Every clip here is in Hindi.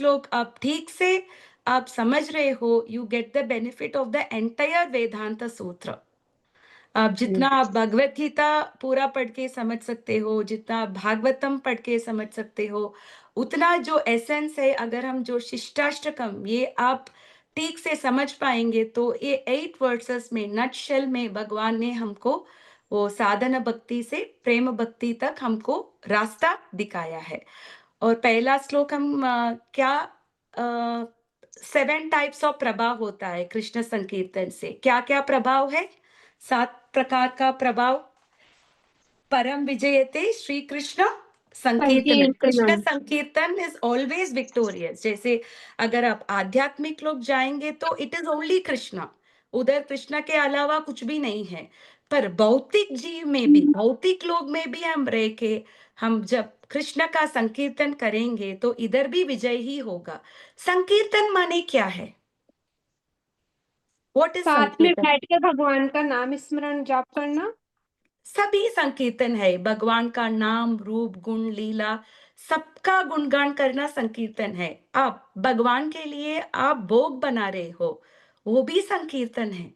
श्लोक आप ठीक से आप समझ रहे हो, you get the benefit of the entire Vedanta Sutra. आप जितना जी। आप भगवत गीता पूरा पढ़ के समझ सकते हो, जितना आप भागवतम पढ़ के समझ सकते हो, उतना जो एसेंस है, अगर हम जो शिष्टाष्टकम ये आप ठीक से समझ पाएंगे तो ये 8 वर्सेस में नटशेल में भगवान ने हमको वो साधना भक्ति से प्रेम भक्ति तक हमको रास्ता दिखाया है। और पहला श्लोक हम क्या 7 टाइप्स ऑफ प्रभाव होता है कृष्ण संकीर्तन से। क्या क्या प्रभाव है? 7 प्रकार का प्रभाव। परम विजयते श्री कृष्ण संकीर्तन। कृष्ण संकीर्तनम। संकीर्तन इज ऑलवेज विक्टोरियस। जैसे अगर आप आध्यात्मिक लोग जाएंगे तो इट इज ओनली कृष्णा, उधर कृष्णा के अलावा कुछ भी नहीं है। पर भौतिक जीव में भी, भौतिक लोग में भी हम रह के हम जब कृष्ण का संकीर्तन करेंगे तो इधर भी विजय ही होगा। संकीर्तन माने क्या है? व्हाट इज साथ में संकीर्तन? बैठ के भगवान का नाम स्मरण जाप करना। सभी संकीर्तन है, भगवान का नाम रूप गुण लीला सबका गुणगान करना संकीर्तन है। आप भगवान के लिए आप भोग बना रहे हो, वो भी संकीर्तन है।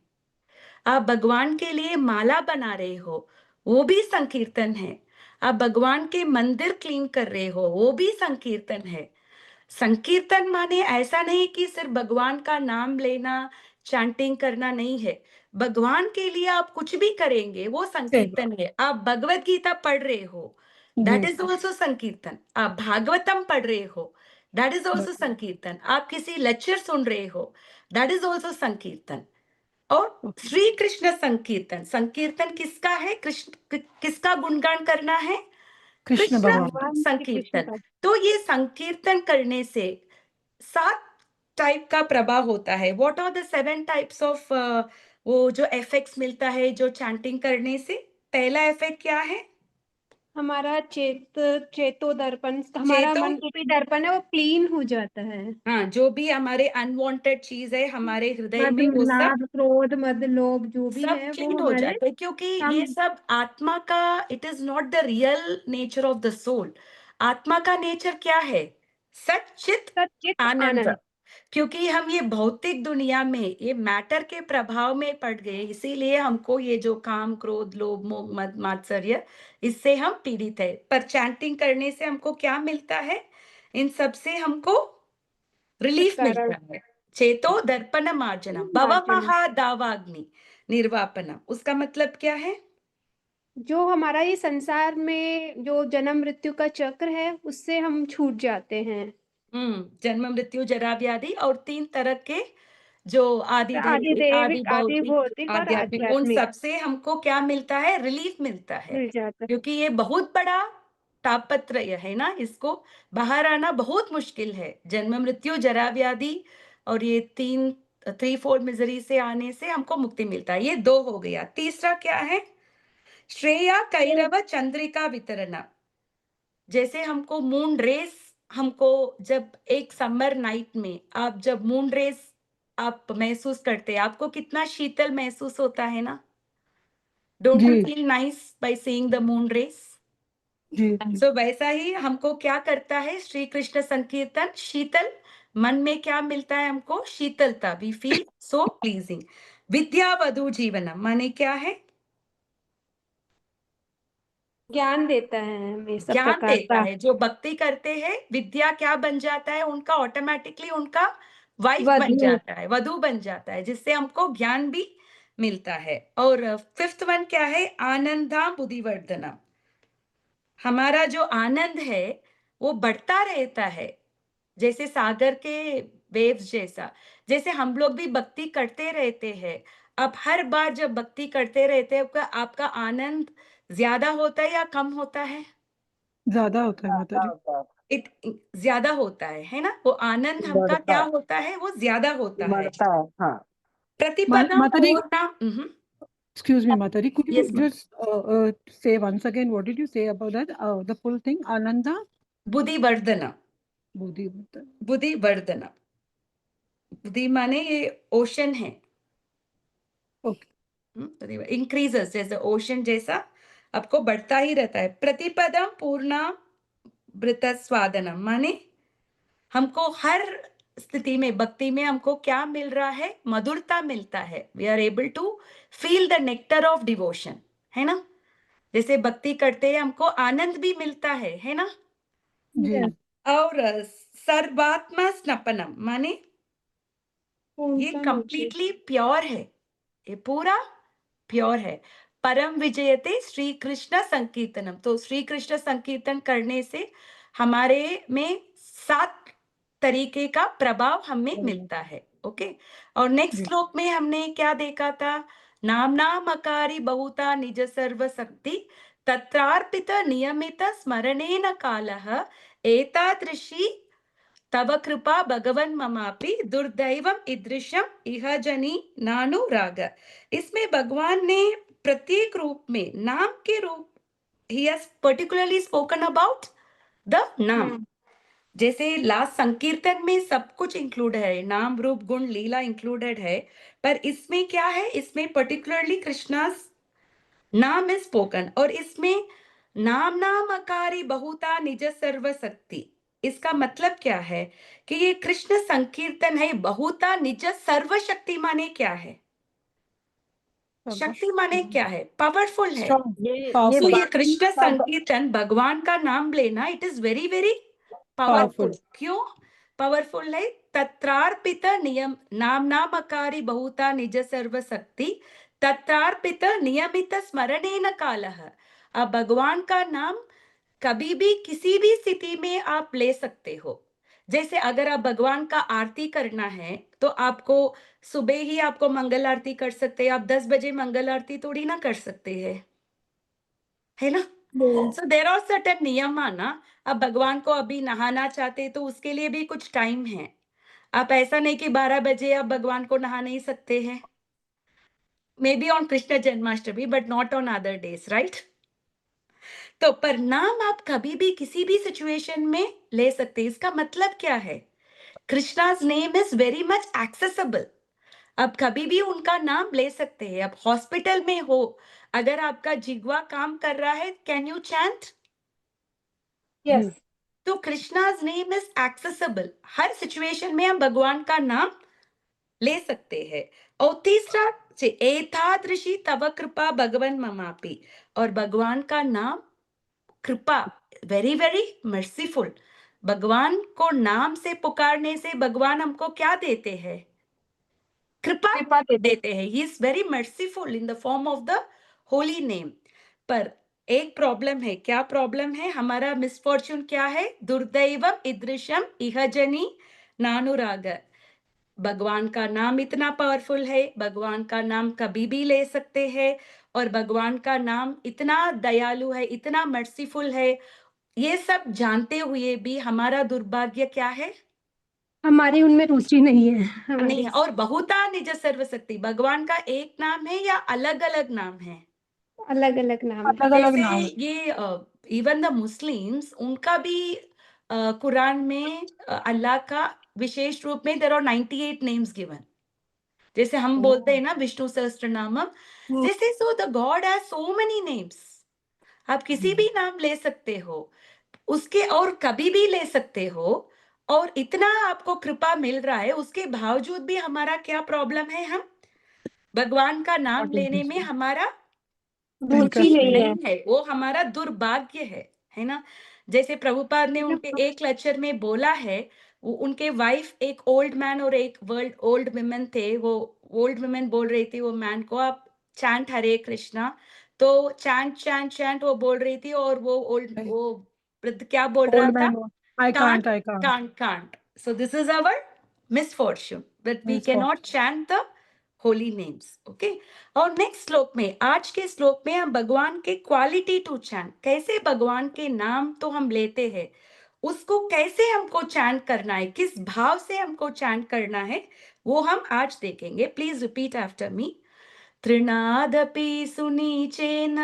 आप भगवान के लिए माला बना रहे हो, वो भी संकीर्तन है। आप भगवान के मंदिर क्लीन कर रहे हो, वो भी संकीर्तन है। संकीर्तन माने ऐसा नहीं कि सिर्फ भगवान का नाम लेना, चैंटिंग करना नहीं है। भगवान के लिए आप कुछ भी करेंगे, वो सही संकीर्तन बात। है। आप भगवत गीता पढ़ रहे हो, दैट जी। इज ऑल्सो संकीर्तन। आप भागवतम पढ़ रहे हो, दैट इज ऑल्सो संकीर्तन। आप किसी लेक्चर सुन रहे हो, दैट इज ऑल्सो संकीर्तन। और श्री कृष्ण संकीर्तन, संकीर्तन किसका है? कृष्ण किसका गुणगान करना है? कृष्ण कृष्ण भगवान। भगवान श्री कृष्ण संकीर्तन। का। तो ये संकीर्तन करने से 7 टाइप का प्रभाव होता है। What are the 7 types of वो जो इफेक्ट्स मिलता है जो चैंटिंग करने से? पहला इफेक्ट क्या है? हमारा चेतो दर्पण, हमारा चेतो, मन रूपी दर्पण है, वो क्लीन हो जाता है। हाँ, जो भी हमारे अनवांटेड चीज है हमारे हृदय मद में वो सब लाभ क्रोध मद लोभ जो भी सब है वो क्लीन हो हमारे जाते हैं, क्योंकि हम। ये सब आत्मा का, it is not the real nature of the soul. आत्मा का नेचर क्या है? सच्चित सचित आनंद। आनंद। क्योंकि हम ये भौतिक दुनिया में ये मैटर के प्रभाव में पड़ गए, इसीलिए हमको ये जो काम क्रोध लोभ मोह मद मात्सर्य, इससे हम पीड़ित है। पर चैंटिंग करने से हमको क्या मिलता है? इन सब से हमको रिलीफ छुटकारा। मिलता है। चेतो दर्पण मार्जनम भव मार्जन। महादावाग्नि निर्वापनम। उसका मतलब क्या है? जो हमारा ये संसार में जो जन्म मृत्यु का चक्र है उससे हम छूट जाते हैं। जन्म मृत्यु जरा व्याधि और 3 तरह के जो आदि आदि दैविक आदि दैविक आदि भौतिक भौतिक और आध्यात्मिक, उन आध्यात्मिक सब से हमको क्या मिलता है? रिलीफ मिलता है। मिल जाता क्योंकि ये बहुत बड़ा तापत्रय है ना, इसको बाहर आना बहुत मुश्किल है। जन्म मृत्यु जरा व्याधि और ये 3 फोर मिजरी से आने से हमको मुक्ति मिलता है। ये 2 हो गया। तीसरा क्या है? श्रेया है। कैरव चंद्रिका वितरण। जैसे हमको मून रेस, हमको जब एक समर नाइट में आप जब मून रेस आप महसूस करते हैं, आपको कितना शीतल महसूस होता है ना? डोंट यू जी feel nice by seeing the moon rays? जी जी। सो वैसा ही हमको क्या करता है श्री कृष्ण संकीर्तन? शीतल मन में क्या मिलता है हमको? शीतलता। We feel so pleasing. विद्या वधु जीवनम माने क्या है? ज्ञान देता है हमें सब ज्ञान प्रकार देता का। है। जो भक्ति करते हैं, विद्या क्या बन जाता है उनका? ऑटोमेटिकली उनका वाइफ बन वधु। जाता है, वधु बन जाता है, जिससे हमको ज्ञान भी मिलता है। और फिफ्थ वन क्या है? आनंदा बुद्धिवर्धना। हमारा जो आनंद है वो बढ़ता रहता है, जैसे सागर के वेव्स जैसा। जैसे हम लोग भी भक्ति करते रहते हैं, अब हर बार जब भक्ति करते रहते हैं आपका आपका आनंद ज्यादा होता है या कम होता है? ज्यादा होता है माता जी। इत ज्यादा होता है ना? वो आनंद हमका बढ़ता क्या है। होता है? वो ज्यादा होता है। बढ़ता है, हाँ। प्रतिपदम माता जी, पूर्णा excuse me माता जी, could you yes ma'am. just say once again what did you say about that, the full thing? Ananda बुद्धिवर्धन। बुद्धि। बुद्धिवर्धन, बुद्धि माने ये ओशन है। ओके। इंक्रीजेस, जैसे ओशन जैसा आपको बढ़ता ही रहता है। प्रतिपदम पूर्णा वृत स्वादनम माने हमको हर स्थिति में, भक्ति में हमको क्या मिल रहा है? मधुरता मिलता है। We are able to feel the nectar of devotion, है ना? जैसे भक्ति करते हैं हमको आनंद भी मिलता है ना? जी। यस, और सर्वात्मा स्नपनम माने ये पूर्णतः मुझे। कंप्लीटली प्योर है, ये पूरा प्योर है। परम विजयते श्री कृष्ण संकीर्तनम, तो श्री कृष्ण संकीर्तन करने से हमारे में 7 तरीके का प्रभाव हमें मिलता है। ओके, और नेक्स्ट जी। श्लोक में हमने क्या देखा था? नाम अकारी बहुता निज सर्व शक्ति तत्रार्पित नियमित स्मरणेन कालः एतादृशी तव कृपा भगवन् ममापि दुर्दैवम ईदृशम इह जनी नानुराग। इसमें भगवान ने प्रत्येक रूप में नाम के रूप, he has particularly spoken about the नाम। जैसे लास्ट संकीर्तन में सब कुछ इंक्लूड है, नाम रूप गुण लीला इंक्लूडेड है, पर इसमें क्या है? इसमें पर्टिकुलरली कृष्णा नाम इज स्पोकन, और इसमें नाम अकारी बहुता निज सर्व शक्ति, इसका मतलब क्या है? कि ये कृष्ण संकीर्तन है। बहुता निज सर्व शक्ति माने क्या है? शक्ति माने क्या है? पावरफुल है। स्ट्रॉन्ग, ये तो ये पावरफुल, कृष्ण संकीर्तन, भगवान का नाम लेना, it is very very powerful. Powerful. क्यों पावरफुल है? तत्रार्पित नियम नाम अकारी बहुता निज सर्व शक्ति तत्रार्पित नियमित स्मरणेन कालः। अब भगवान का नाम कभी भी किसी भी स्थिति में आप ले सकते हो। जैसे अगर आप भगवान का आरती करना है तो आपको सुबह ही आपको मंगल आरती कर सकते हैं, आप 10 बजे मंगल आरती थोड़ी ना कर सकते हैं, है ना? सो देयर आर सर्टेन नियम ना। अब भगवान को अभी नहाना चाहते तो उसके लिए भी कुछ टाइम है। आप ऐसा नहीं कि 12 बजे आप भगवान को नहा नहीं सकते हैं। May be on Krishna Janmashtami but not on other days, right? तो पर नाम आप कभी भी किसी भी सिचुएशन में ले सकते हैं। इसका मतलब क्या है? Krishna's name is very much accessible. आप कभी भी उनका नाम ले सकते हैं। आप हॉस्पिटल में हो, अगर आपका जिह्वा काम कर रहा है, कैन यू चैंट? यस, तो कृष्णा's नेम इज एक्सेसिबल। हर सिचुएशन में हम भगवान का नाम ले सकते हैं। और तीसरा से एतादृशी तव कृपा भगवन ममापि, और भगवान का नाम कृपा, वेरी वेरी मर्सीफुल। भगवान को नाम से पुकारने से भगवान हमको क्या देते हैं? कृपा कृपा दे दे। देते हैं। He is very merciful in the form of the holy name. पर एक प्रॉब्लम है। क्या प्रॉब्लम है? हमारा मिसफॉर्च्यून क्या है? दुर्दैवम ईदृशम इह जनी नानुराग। भगवान का नाम इतना पावरफुल है, भगवान का नाम कभी भी ले सकते हैं, और भगवान का नाम इतना दयालु है, इतना मर्सीफुल है। ये सब जानते हुए भी हमारा दुर्भाग्य क्या है? हमारी उनमें रुचि नहीं है नहीं हमारी। है। और बहुता निज सर्वशक्ति, भगवान का एक नाम है या अलग अलग नाम है? अलग अलग नाम है। अलग अलग जैसे नाम। ये इवन द मुस्लिम्स, उनका भी कुरान में अल्लाह का विशेष रूप में देयर आर 98 नेम्स गिवन। जैसे हम बोलते हैं ना विष्णु सहस्त्रनामम, जैसे so the God has so many names. आप किसी भी नाम ले सकते हो उसके, और कभी भी ले सकते हो, और इतना आपको कृपा मिल रहा है, उसके बावजूद भी हमारा क्या प्रॉब्लम है? हम भगवान का नाम लेने में हमारा रुचि इंटरेस्ट नहीं नहीं। है। नहीं है, वो हमारा दुर्भाग्य है ना? जैसे प्रभुपाद ने उनके एक लेक्चर में बोला है, उनके वाइफ एक ओल्ड मैन और एक वर्ल्ड ओल्ड वुमेन थे। वो ओल्ड वुमेन बोल रही थी वो मैन को, आप चैंट हरे कृष्णा। तो चैंट चैंट चैंट वो बोल रही थी, और वो वृद्ध क्या बोल रहा ओल्ड था? Man, I Can't, can't, I can't. can't. So this is our misfortune that we cannot chant the holy names. Okay. और नेक्स्ट श्लोक में, आज के श्लोक में हम भगवान के क्वालिटी टू चैंट, कैसे भगवान के नाम तो हम लेते हैं, उसको कैसे हमको चैंट करना है, किस भाव से हमको चैंट करना है, वो हम आज देखेंगे। Please repeat after me. तृणादपि सुनीचेन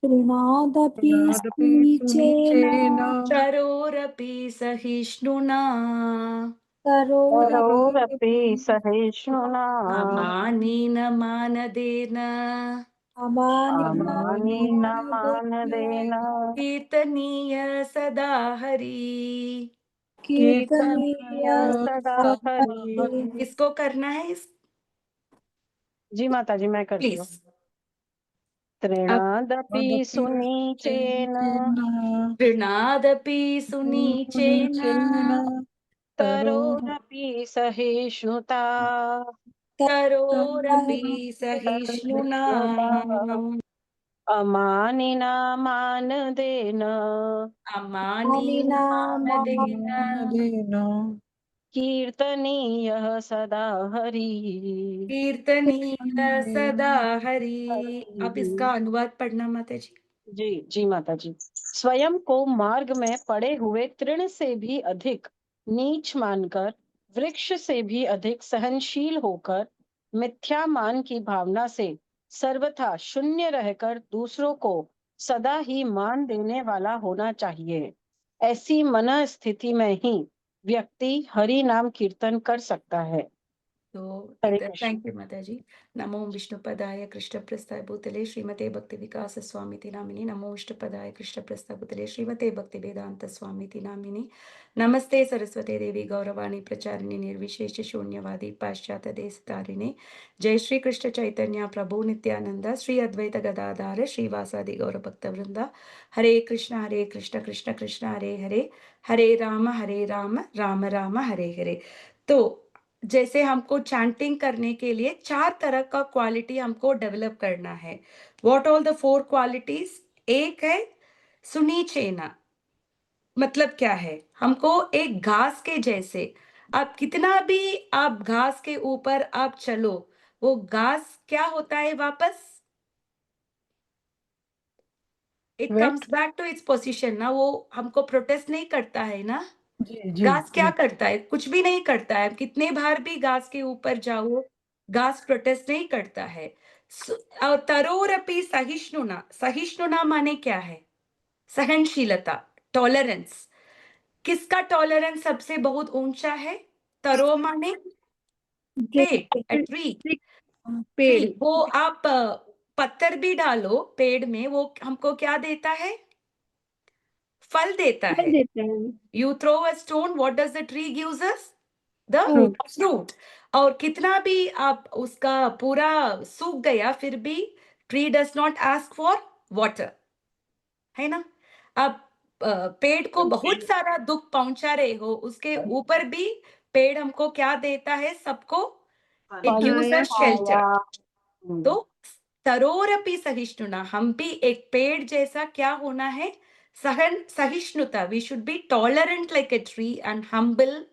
तृणादपि तृणादपि सुनिचेन सुनिचेन चरोरपि सहिष्णुना करोरपि करोरपि सहिष्णुना अमानेन मानदेन अमानेन अमानिमानदेन मानदेन कीर्तनीय सदा हरि। कीर्तनीय कीर्तनीय सदा हरि। हरि। किसको करना है इस जी माता जी, मैं करती हूँ। प्लीज अब तृणादपि सुनीचेन गृणादपि सुनीचेन तरोरपि सहिष्णुता। करोरपि सहिष्णुना अमानिना मानदेन अमानिना मानदेन कीर्तनीयः सदा हरि। कीर्तनीय सदा हरि। अब इसका अनुवाद पढ़ना माता जी। जी जी माता जी। स्वयं को मार्ग में पड़े हुए तृण से भी अधिक नीच मानकर, वृक्ष से भी अधिक सहनशील होकर, मिथ्या मान की भावना से सर्वथा शून्य रहकर दूसरों को सदा ही मान देने वाला होना चाहिए। ऐसी मन स्थिति में ही व्यक्ति हरि नाम कीर्तन कर सकता है। तो हरे इधर कृष्ण। थैंक यू माता जी। नमो विष्णुपदाय कृष्णप्रस्थाय भूतले श्रीमते भक्ति विकास स्वामिति नामिनी। नमो विष्णुपदाय कृष्णप्रस्थाय भूतले श्रीमते भक्ति वेदांत स्वामिति नामिनी। नमस्ते सरस्वती देवी गौरवाणी प्रचारिणी निर्विशेष शून्यवादी पाश्चात्य देश तारिणे। जय श्री कृष्ण चैतन्य प्रभु नित्यानंद श्री अद्वैत गदाधार श्रीवासादि गौर भक्त वृंदा। हरे कृष्ण कृष्ण कृष्ण हरे हरे, हरे राम राम राम हरे हरे। तो जैसे हमको चैंटिंग करने के लिए 4 तरह का क्वालिटी हमको डेवलप करना है। What all the 4 qualities? एक है सुनीचेना, मतलब क्या है? हमको एक घास के जैसे, आप कितना भी आप घास के ऊपर आप चलो, वो घास क्या होता है वापस? It comes back to its position ना, वो हमको प्रोटेस्ट नहीं करता है ना। घास क्या करता है? कुछ भी नहीं करता है। कितने बार भी घास के ऊपर जाओ, घास प्रोटेस्ट नहीं करता है। और तरोरपि सहिष्णुना, सहिष्णुना माने क्या है? सहनशीलता, टॉलरेंस। किसका टॉलरेंस सबसे बहुत ऊंचा है? तरो माने पेड़, ट्री। पेड़ ट्री, वो आप पत्थर भी डालो पेड़ में, वो हमको क्या देता है? फल देता फल है। देते हैं। You throw a stone, what does the tree gives us? The fruit. fruit. और कितना भी आप उसका पूरा सूख गया, फिर भी tree does not ask for water, है ना? आप पेड़ को बहुत सारा दुख पहुंचा रहे हो, उसके ऊपर भी पेड़ हमको क्या देता है? सबको it gives Chhaya. Us shelter. तो तरोरपि सहिष्णुना, हम भी एक पेड़ जैसा क्या होना है? सहिष्णुता। We should be tolerant like a tree and humble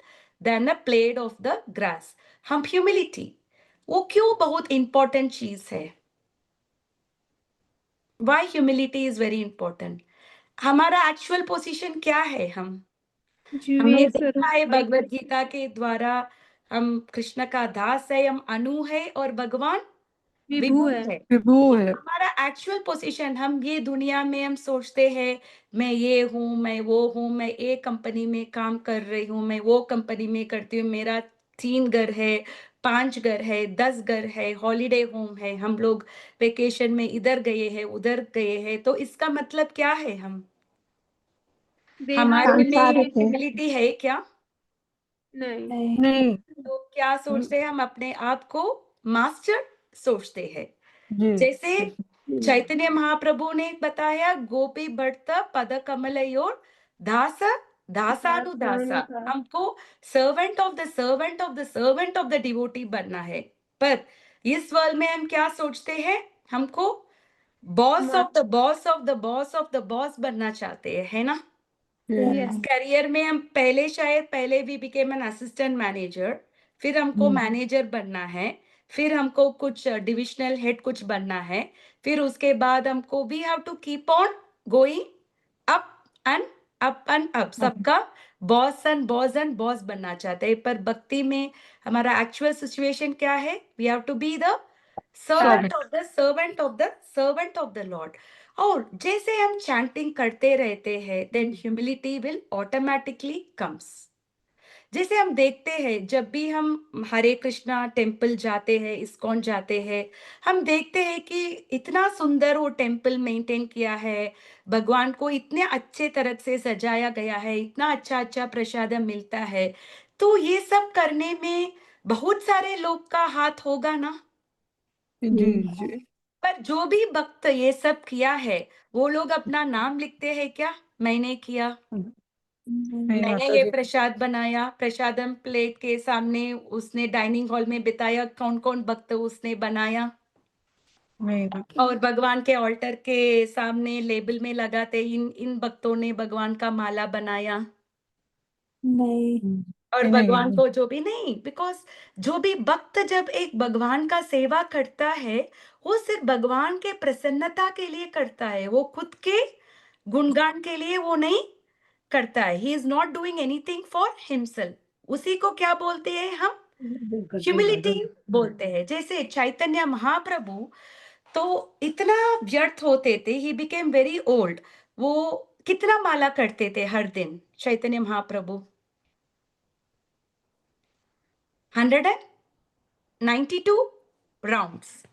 than a blade of the grass. हम ह्यूमिलिटी, वो क्यों बहुत इंपॉर्टेंट चीज है? Why humility is very important? हमारा एक्चुअल पोजीशन क्या है? हमने जीविए देखा है सरस्वती। भगवत गीता के द्वारा, हम कृष्ण का दास है, हम अनु है और भगवान विभू विभु है। है। लेकिन हमारा एक्चुअल पोजीशन, हम ये दुनिया में हम सोचते हैं मैं ये हूँ, मैं वो हूँ, मैं एक कंपनी में काम कर रही हूँ, मैं वो कंपनी में करती हूँ, मेरा 3 घर है, 5 घर है, 10 घर है, हॉलिडे होम है, हम लोग वेकेशन में इधर गए हैं, उधर गए हैं। तो इसका मतलब क्या है? हमारे में सांसारिक है। ह्यूमिलिटी है क्या? नहीं। नहीं। तो क्या सोचते हैं हम? अपने आप को मास्टर सोचते हैं। जी जैसे हम्म। चैतन्य महाप्रभु ने बताया, गोपी भट्ट पद कमलयोर दास दासानुदासा। दासानुदास। हमको servant of the servant of the servant of the devotee बनना है। पर इस वर्ल्ड में हम क्या सोचते हैं? हमको बॉस मा- of the boss of the boss of the boss बनना चाहते हैं, है ना? यस। करियर में हम पहले शायद पहले we became an assistant manager, फिर हमको मैनेजर बनना है, फिर हमको कुछ डिविजनल हेड कुछ बनना है, फिर उसके बाद हमको we have to keep on going up and up and up. सबका बॉस एंड बॉस बनना चाहते हैं। पर भक्ति में हमारा एक्चुअल सिचुएशन क्या है? We have to be the servant of the servant of the servant of the lord. और जैसे हम चैंटिंग करते रहते हैं, then humility will automatically comes. जैसे हम देखते हैं जब भी हम हरे कृष्णा टेम्पल जाते हैं, इस्कॉन जाते हैं, हम देखते हैं कि इतना सुंदर वो टेम्पल मेंटेन किया है, भगवान को इतने अच्छे तरह से सजाया गया है, इतना अच्छा-अच्छा प्रसाद मिलता है। तो ये सब करने में बहुत सारे लोग का हाथ होगा ना? जी हुँ। जी। पर जो भी भक्त ये सब किया है, वो लोग अपना नाम लिखते हैं क्या? मैंने किया। नहीं मैंने माता ये जी। प्रसाद बनाया, प्रसादम प्लेट के सामने उसने डाइनिंग हॉल में बिताया, कौन-कौन भक्त उसने बनाया नहीं माता और जी। भगवान के ऑल्टर के सामने लेबल में लगाते इन इन भक्तों ने भगवान का माला बनाया नहीं। और नहीं भगवान नहीं। को जो भी नहीं बिकॉज़ जो भी भक्त जब एक भगवान का सेवा करता है, वो सिर्फ़ भगवान के प्रसन्नता के लिए करता है, वो खुद के गुणगान के लिए वो नहीं करता है। He is not doing anything for himself उसी को क्या बोलते हैं हम? ह्यूमिलिटी बोलते हैं। जैसे चैतन्य महाप्रभु तो इतना व्यर्थ होते थे, ही बिकेम वेरी ओल्ड। वो कितना माला करते थे हर दिन चैतन्य महाप्रभु? 192 राउंड्स।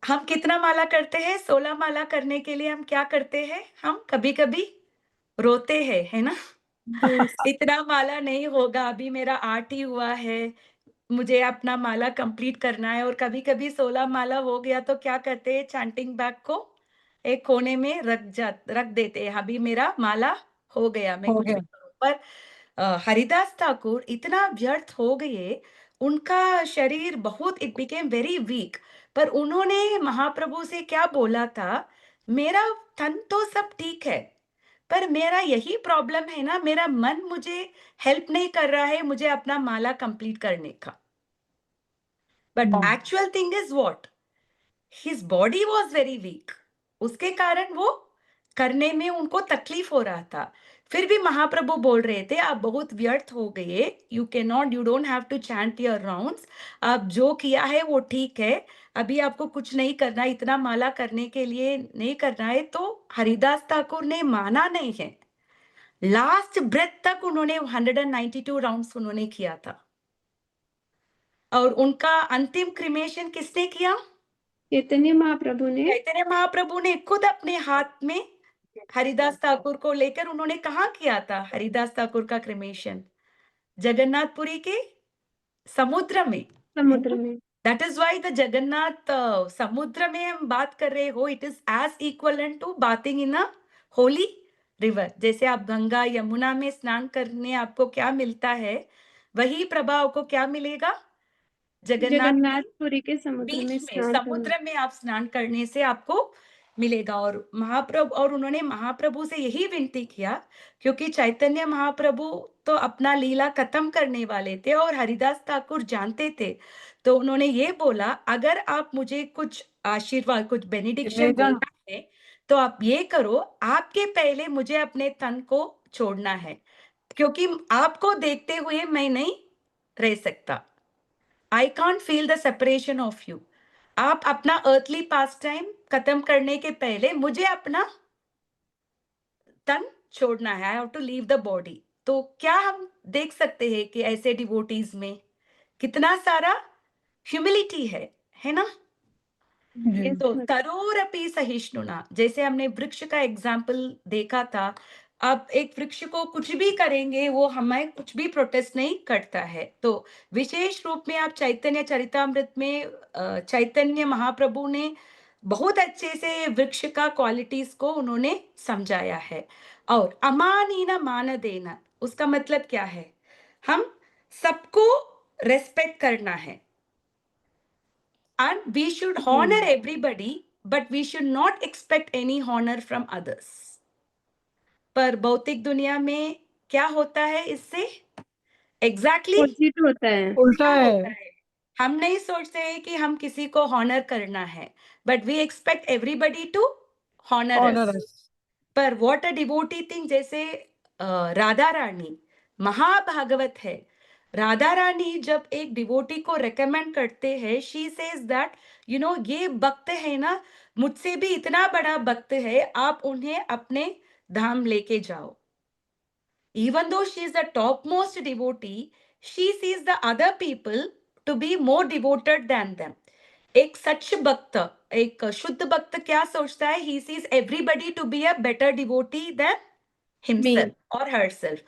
हम कितना माला करते हैं? 16 माला करने के लिए हम क्या करते हैं? हम कभी-कभी रोते हैं, है ना? यस। इतना माला नहीं होगा, अभी मेरा 8 ही हुआ है। मुझे अपना माला कंप्लीट करना है और कभी-कभी 16 माला हो गया तो क्या करते हैं चैंटिंग बैग को एक कोने में रख देते हैं, अभी मेरा माला हो गया, मैं हो कुछ गया। नहीं करूँ। पर हरिदास ठाकुर इतना व्यर्थ हो गए, उनका शरीर बहुत इट बिकेम वेरी वीक पर उन्होंने महाप्रभु से क्या बोला था, मेरा तन तो सब ठीक है, पर मेरा यही प्रॉब्लम है ना, मेरा मन मुझे हेल्प नहीं कर रहा है, मुझे अपना माला कंप्लीट करने का। But hmm. Actual thing is what? His body was very weak. उसके कारण वो करने में उनको तकलीफ हो रहा था। फिर भी महाप्रभु बोल रहे थे, "आप बहुत व्यर्थ हो गए। You don't have to chant your rounds. आप जो किया है वो ठीक है। अभी आपको कुछ नहीं करना, इतना माला करने के लिए नहीं करना है।" तो हरिदास ठाकुर ने माना नहीं है। लास्ट ब्रेथ तक उन्होंने 192 राउंड्स उन्होंने किया था। और उनका अंतिम क्रीमेशन किसने किया? चैतन्य महाप्रभु ने चैतन्य महाप्रभु ने खुद अपने हाथ में हरिदास ठाकुर को लेकर उन्होंने कहाँ किया था हरिदास ठाकुर का क्रिमेशन? जगन्नाथपुरी के समुद्र में, है समुद्र ना? में। That is why the Jagannath समुद्र में हम बात कर रहे हो, it is as equivalent to bathing in a holy river. जैसे आप गंगा, यमुना में स्नान करने आपको क्या मिलता है, वही प्रभाव को क्या मिलेगा? जगन्नाथ की जगन्नाथपुरी के समुद्र में बीच में, स्नान करना। समुद्र में आप स्नान करने से आपको मिलेगा और उन्होंने महाप्रभु से यही विनती किया क्योंकि चैतन्य महाप्रभु तो अपना लीला खत्म करने वाले थे और हरिदास ठाकुर जानते थे। तो उन्होंने ये बोला, "अगर आप मुझे कुछ आशीर्वाद, कुछ ले बेनेडिक्शन जाना। देना है, तो आप ये करो, आपके पहले मुझे अपने तन को छोड़ना है, क्योंकि आपको देखते हुए मैं नहीं रह सकता। I can't feel the separation of you. आप अपना अर्थली पास टाइम खत्म करने के पहले मुझे अपना तन छोड़ना है। I have to leave the body." तो क्या हम देख सकते हैं कि ऐसे डिवोटीज में कितना सारा ह्यूमिलिटी है ना? जी। यस तो मत करोरपि सहिष्णुना, जैसे हमने वृक्ष का एग्जाम्पल देखा था। आप एक वृक्ष को कुछ भी करेंगे, वो हमें कुछ भी प्रोटेस्ट नहीं करता है। तो विशेष रूप में आप चैतन्य चरितामृत में चैतन्य महाप्रभु ने बहुत अच्छे से वृक्ष का क्वालिटीज को उन्होंने समझाया है। और अमानीना मान देना, उसका मतलब क्या है? हम सबको रेस्पेक्ट करना है। And we should honor everybody, but we should not expect any honor from others. पर भौतिक दुनिया में क्या होता है इससे? एग्जैक्टली अपोज़िट होता है। उल्टा क्या है। होता है? हम नहीं सोचते हैं कि हम किसी को हॉनर करना है, but we expect everybody to honour honour us. Us. पर व्हाट अ डिवोटी थिंग, जैसे राधा रानी महाभागवत है। राधा रानी जब एक डिवोटी को रेकमेंड करते हैं, शी सेज दैट ये भक्त है ना, मुझसे भी इतना बड़ा भक्त है, आप उन्हें अपने धाम लेके जाओ। Even though she is the topmost devotee, she sees the other people to be more devoted than them. एक सच भक्त, एक शुद्ध भक्त क्या सोचता है? He sees everybody to be a better devotee than himself or herself.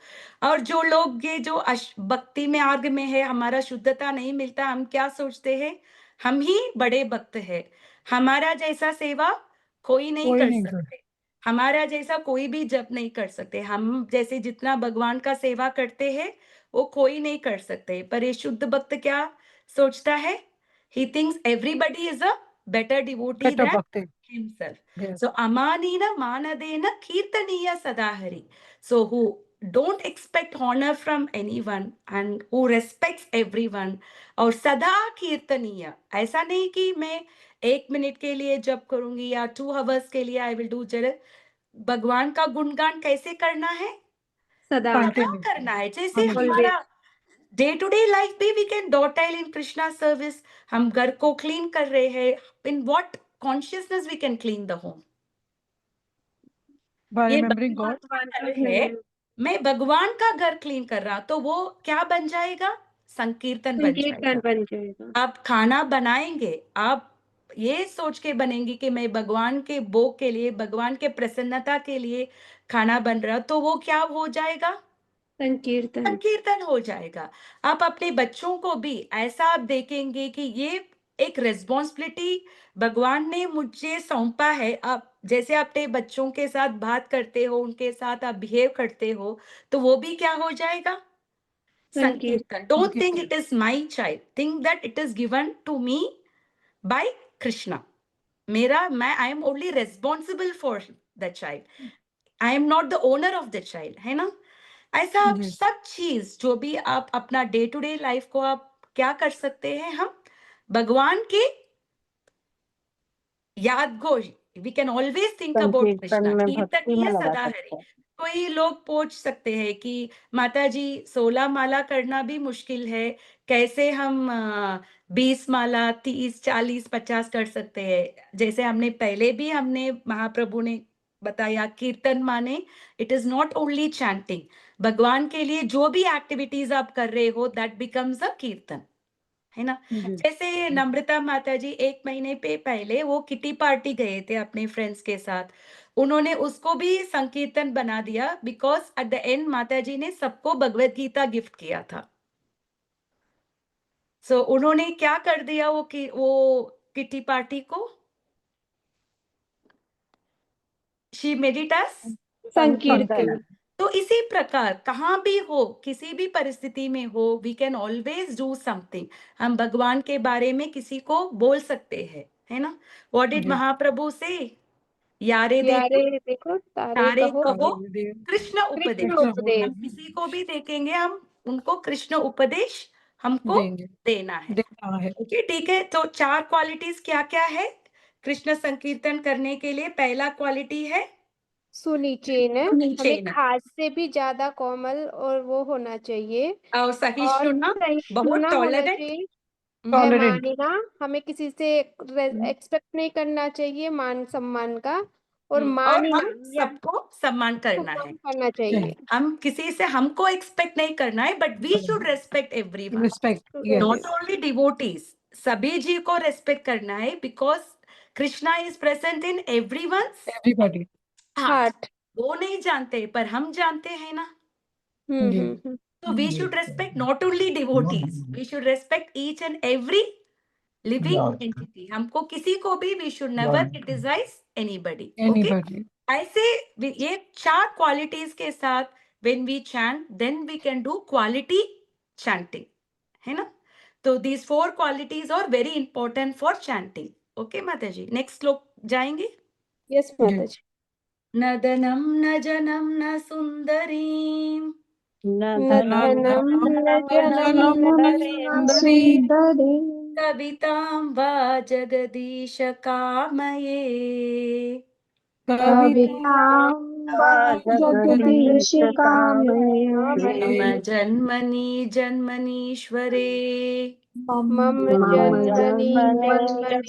और जो लोग ये जो भक्ति में आर्ग में है, हमारा शुद्धता नहीं मिलता, हम क्या सोचते हैं? हम ही बड़े भक्त हैं, हमारा जैसा सेवा कोई नहीं कोई कर नहीं कर सकते, हमारा जैसा कोई भी जप नहीं कर सकते, हम जैसे जितना भगवान का सेवा करते हैं वो कोई नहीं कर सकते। पर ये शुद्ध भक्त क्या सोचता है? He thinks everybody is a better devotee better than bhakti. himself. Yes. So amanina manadena kirtaniya sadahari. So who don't expect honor from anyone and who respects everyone. और सदा कीर्तनीय, ऐसा नहीं कि मैं 1 मिनट के लिए जप करूंगी या 2 hours के लिए आई विल डू जल। भगवान का गुणगान कैसे करना है? सदा सदा Continuous. करना है। जैसे Always. हमारा डे टू डे लाइफ भी we can dovetail in Krishna service. हम घर को क्लीन कर रहे हैं, in what consciousness we can clean the home? By ये remembering God. भगवान का घर है, मैं भगवान का घर क्लीन कर रहा, तो वो क्या बन जाएगा? संकीर्तन बन संकीर्तन जाएगा। बन जाएगा। आप खाना बनाएंगे, आप ये सोच के बनेंगे कि मैं भगवान के भोग के लिए, भगवान के प्रसन्नता के लिए खाना बन रहा, तो वो क्या हो जाएगा? संकीर्तन। संकीर्तन हो जाएगा। आप अपने बच्चों को भी ऐसा आप देखेंगे कि ये एक रिस्पॉन्सिबिलिटी भगवान ने मुझे सौंपा है। आप जैसे अपने बच्चों के साथ बात करते हो, उनके साथ आप बिहेव करते हो, तो वो भी क्या हो जाएगा? संकीर्तन। Don't think it is my child, think that it is given to me by Krishna. मैं I am only responsible for the child, I am not the owner of the child, है ना? ऐसा आप जी। सब चीज जो भी आप अपना डे टू डे लाइफ को आप क्या कर सकते हैं? हम भगवान के याद को, we can always think about sankirtan Krishna. में भक्ति में कीर्तनीय लगा सदा सकते हरि। हैं। कोई लोग पूछ सकते हैं कि माता जी 16 माला करना भी मुश्किल है, कैसे हम 20 माला 30 40 50 कर सकते हैं? जैसे हमने महाप्रभु ने बताया, कीर्तन माने it is not only chanting. भगवान के लिए जो भी एक्टिविटीज आप कर रहे हो दैट बिकम्स अ कीर्तन, है ना? जी। जैसे नम्रता माता जी 1 महीने पे पहले वो किटी पार्टी गए थे अपने फ्रेंड्स के साथ, उन्होंने उसको भी संकीर्तन बना दिया, बिकॉज एट द एंड माता जी ने सबको भगवत गीता गिफ्ट किया था। सो उन्होंने क्या कर दिया वो किटी पार्टी को, शी मेडिटस संकीर्तन। तो इसी प्रकार कहाँ भी हो, किसी भी परिस्थिति में हो, we can always do something. हम भगवान के बारे में किसी को बोल सकते हैं, है ना? व्हाट डिड जी। महाप्रभु से? यारे यारे देखो देखो तारे तारे कहो कहो देव कृष्ण उपदेश। कृष्ण उपदेश। हम किसी को भी देखेंगे, हम उनको कृष्ण उपदेश हमको देंगे, देना है। देना है। ओके, ठीक है। तो 4 क्वालिटीज क्या क्या है कृष्ण संकीर्तन करने के लिए? पहला क्वालिटी है सुनिचेन, नीचे हमें ना, खास से भी ज्यादा कोमल और वो होना चाहिए, और और सहिष्णुना, बहुत सहिष्णुना होना टॉलरेंट, चाहिए, टॉलरेंट। मेहमानिना, हमें किसी से एक्सपेक्ट नहीं करना चाहिए मान सम्मान का, और और मानिना हम या सबको सम्मान करना है। सम्मान करना चाहिए। हम किसी से हमको एक्सपेक्ट नहीं करना है, but we should respect everyone, respect, yes. Not only devotees, सभी जी को रेस्पेक्ट करना है, because Krishna is present in everyone's everybody. Heart. Heart. वो नहीं जानते पर हम जानते हैं ना। जी। So we should respect not only devotees, we should respect each and every living entity. हमको किसी को भी we should never criticize anybody. Okay? Anybody. ऐसे ये 4 क्वालिटीज के साथ when we chant, then we can do quality chanting, है ना? तो these 4 qualities are very important for chanting. Okay, माता जी, नेक्स्ट श्लोक जाएंगे। यस माता जी। न धनम न जनम न सुंदरीम, न धनम न जनम न सुंदरी, कवितां वा जगदीश कामये, कवितां वा जगदीश कामये, मम जन्मनि जन्मनीश्वरे, मम जन्मनि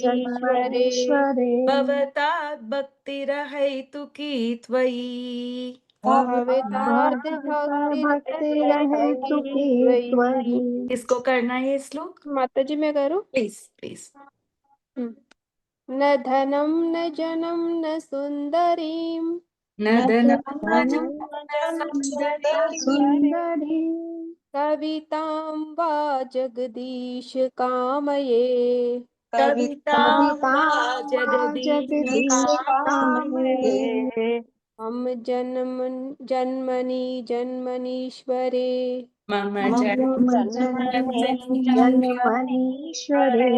जन्मनीश्वरे, भवतात् भक्तिरहैतुकी त्वयि। भवेताद् भक्तिरहेतु की त्वयि। किसको करना है ये श्लोक? माता जी मैं करूँ? Please please. न धनं न जनं न सुंदरीं न धनं न न सुंदरी कवितां वा जगदीश कामये। कविता कविता जगदीश जगदीश कामये। कामये। हम जन्मनि जन्मनीश्वरे मम मम जन्म जन्मनि जन्मनीश्वरे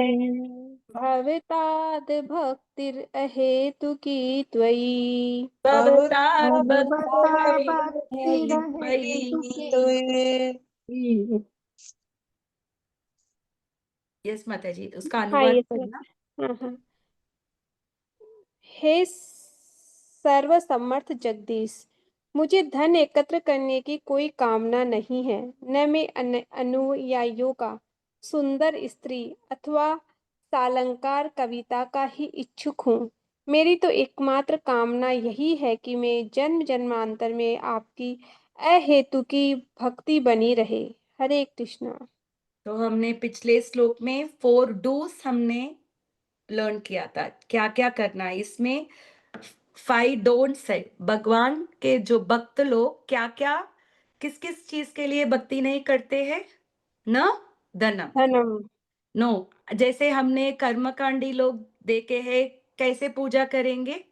भवताद् भक्तिरहेतुकी त्वयि। भवता भगवता भक्तिरहेतुकी भक्तिरहेतु त्वयि। की। यस माता जी, उसका हाँ अनुवाद ये करना। हाँ। हे सर्वसमर्थ जगदीश, मुझे धन एकत्र करने की कोई कामना नहीं है, न मैं अनुयायियों का सुंदर स्त्री अथवा सालंकार कविता का ही इच्छुक हूँ। मेरी तो एकमात्र कामना यही है कि मैं जन्म जन्मांतर में आपकी अहेतु की भक्ति बनी रहे। हरे कृष्णा। तो हमने पिछले श्लोक में 4 डूज हमने लर्न किया था, क्या क्या करना है। इसमें 5 डोंट्स है। भगवान के जो भक्त लोग क्या क्या किस किस चीज के लिए भक्ति नहीं करते हैं? न धनम, धनम नो। जैसे हमने कर्मकांडी लोग देखे हैं, कैसे पूजा करेंगे?